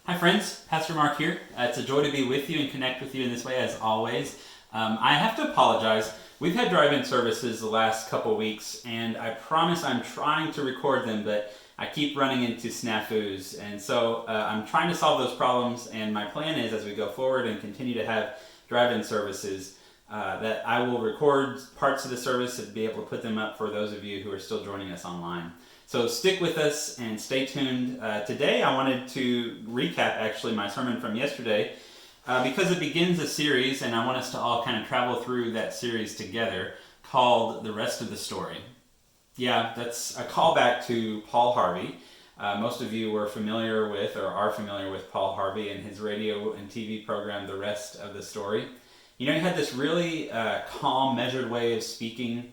Hi friends, Pastor Mark here. It's a joy to be with you and connect with you in this way as always. I have to apologize. We've had drive-in services the last couple weeks, and I promise I'm trying to record them, but I keep running into snafus. And so I'm trying to solve those problems, and my plan is as we go forward and continue to have drive-in services, that I will record parts of the service and be able to put them up for those of you who are still joining us online. So stick with us and stay tuned. Today I wanted to recap actually my sermon from yesterday because it begins a series, and I want us to all kind of travel through that series together, called The Rest of the Story. Yeah, that's a callback to Paul Harvey. Most of you were familiar with or are familiar with Paul Harvey and his radio and TV program, The Rest of the Story. You know, he had this really calm, measured way of speaking.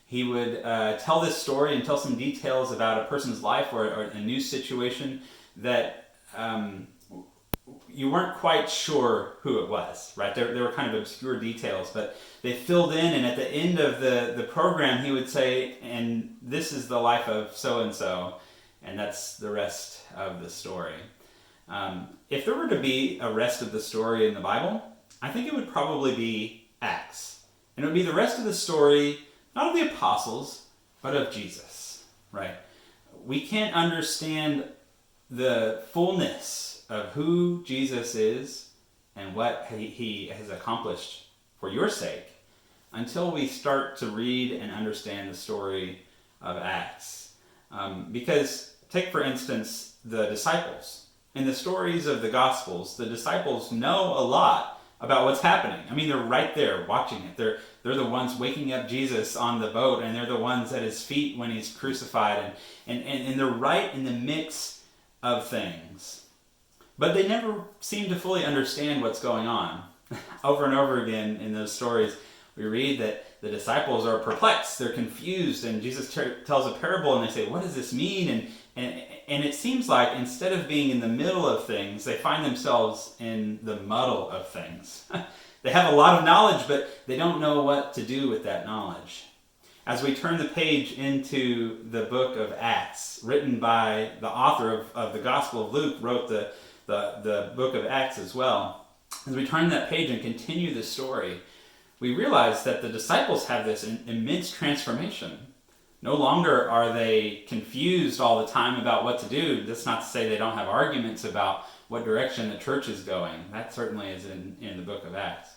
He would tell this story and tell some details about a person's life or a new situation that you weren't quite sure who it was, right? They were kind of obscure details, but they filled in, and at the end of the program, he would say, and this is the life of so-and-so, and that's the rest of the story. If there were to be a rest of the story in the Bible, I think it would probably be Acts. And it would be the rest of the story, not of the apostles, but of Jesus, right? We can't understand the fullness of who Jesus is and what he has accomplished for your sake until we start to read and understand the story of Acts. Because, take for instance, the disciples. In the stories of the Gospels, the disciples know a lot about what's happening. I mean, they're right there watching it. They're the ones waking up Jesus on the boat, and they're the ones at his feet when he's crucified, and they're right in the mix of things. But they never seem to fully understand what's going on. Over and over again in those stories, we read that the disciples are perplexed, they're confused, and Jesus tells a parable, and they say, what does this mean? And it seems like instead of being in the middle of things, they find themselves in the muddle of things. They have a lot of knowledge, but they don't know what to do with that knowledge. As we turn the page into the book of Acts, written by the author of the Gospel of Luke, wrote the book of Acts as well. As we turn that page and continue the story, we realize that the disciples have this immense transformation. No longer are they confused all the time about what to do. That's not to say they don't have arguments about what direction the church is going. That certainly is in the book of Acts.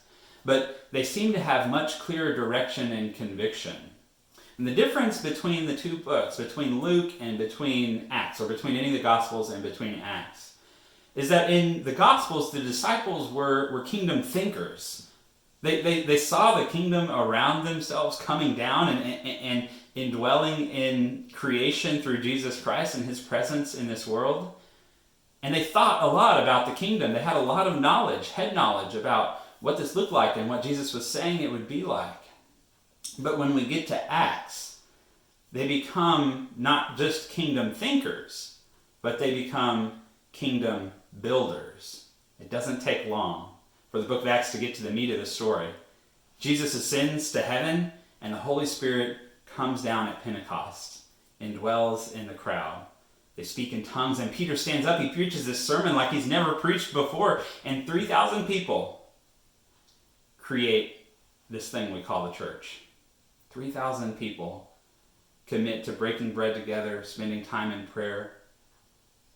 But they seem to have much clearer direction and conviction. And the difference between the two books, between Luke and between Acts, or between any of the Gospels and between Acts, is that in the Gospels, the disciples were kingdom thinkers. They saw the kingdom around themselves coming down and indwelling in creation through Jesus Christ and his presence in this world. And they thought a lot about the kingdom. They had a lot of knowledge, head knowledge, about what this looked like and what Jesus was saying it would be like. But when we get to Acts, they become not just kingdom thinkers, but they become kingdom builders. It doesn't take long for the book of Acts to get to the meat of the story. Jesus ascends to heaven, and the Holy Spirit comes down at Pentecost and dwells in the crowd. They speak in tongues, and Peter stands up. He preaches this sermon like he's never preached before, and 3,000 people create this thing we call the church. 3,000 people commit to breaking bread together, spending time in prayer.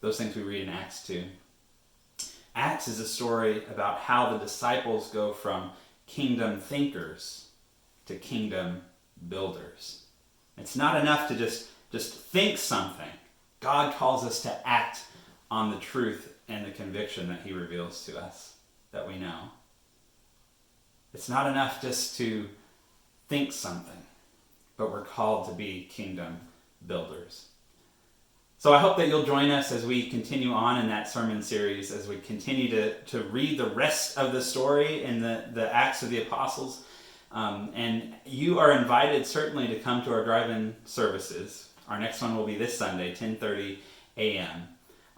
Those things we read in Acts 2. Acts is a story about how the disciples go from kingdom thinkers to kingdom builders. It's not enough to just think something. God calls us to act on the truth and the conviction that he reveals to us that we know. It's not enough just to think something, but we're called to be kingdom builders. So I hope that you'll join us as we continue on in that sermon series, as we continue to read the rest of the story in the Acts of the Apostles. And you are invited certainly to come to our drive-in services. Our next one will be this Sunday, 10:30 a.m.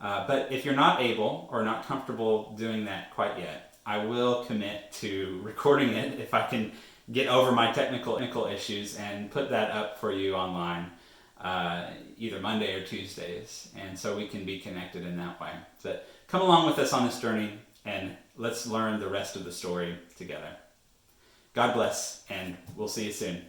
But if you're not able or not comfortable doing that quite yet, I will commit to recording it if I can get over my technical issues and put that up for you online. either Monday or Tuesdays, and so we can be connected in that way. So come along with us on this journey, and let's learn the rest of the story together. God bless, and we'll see you soon.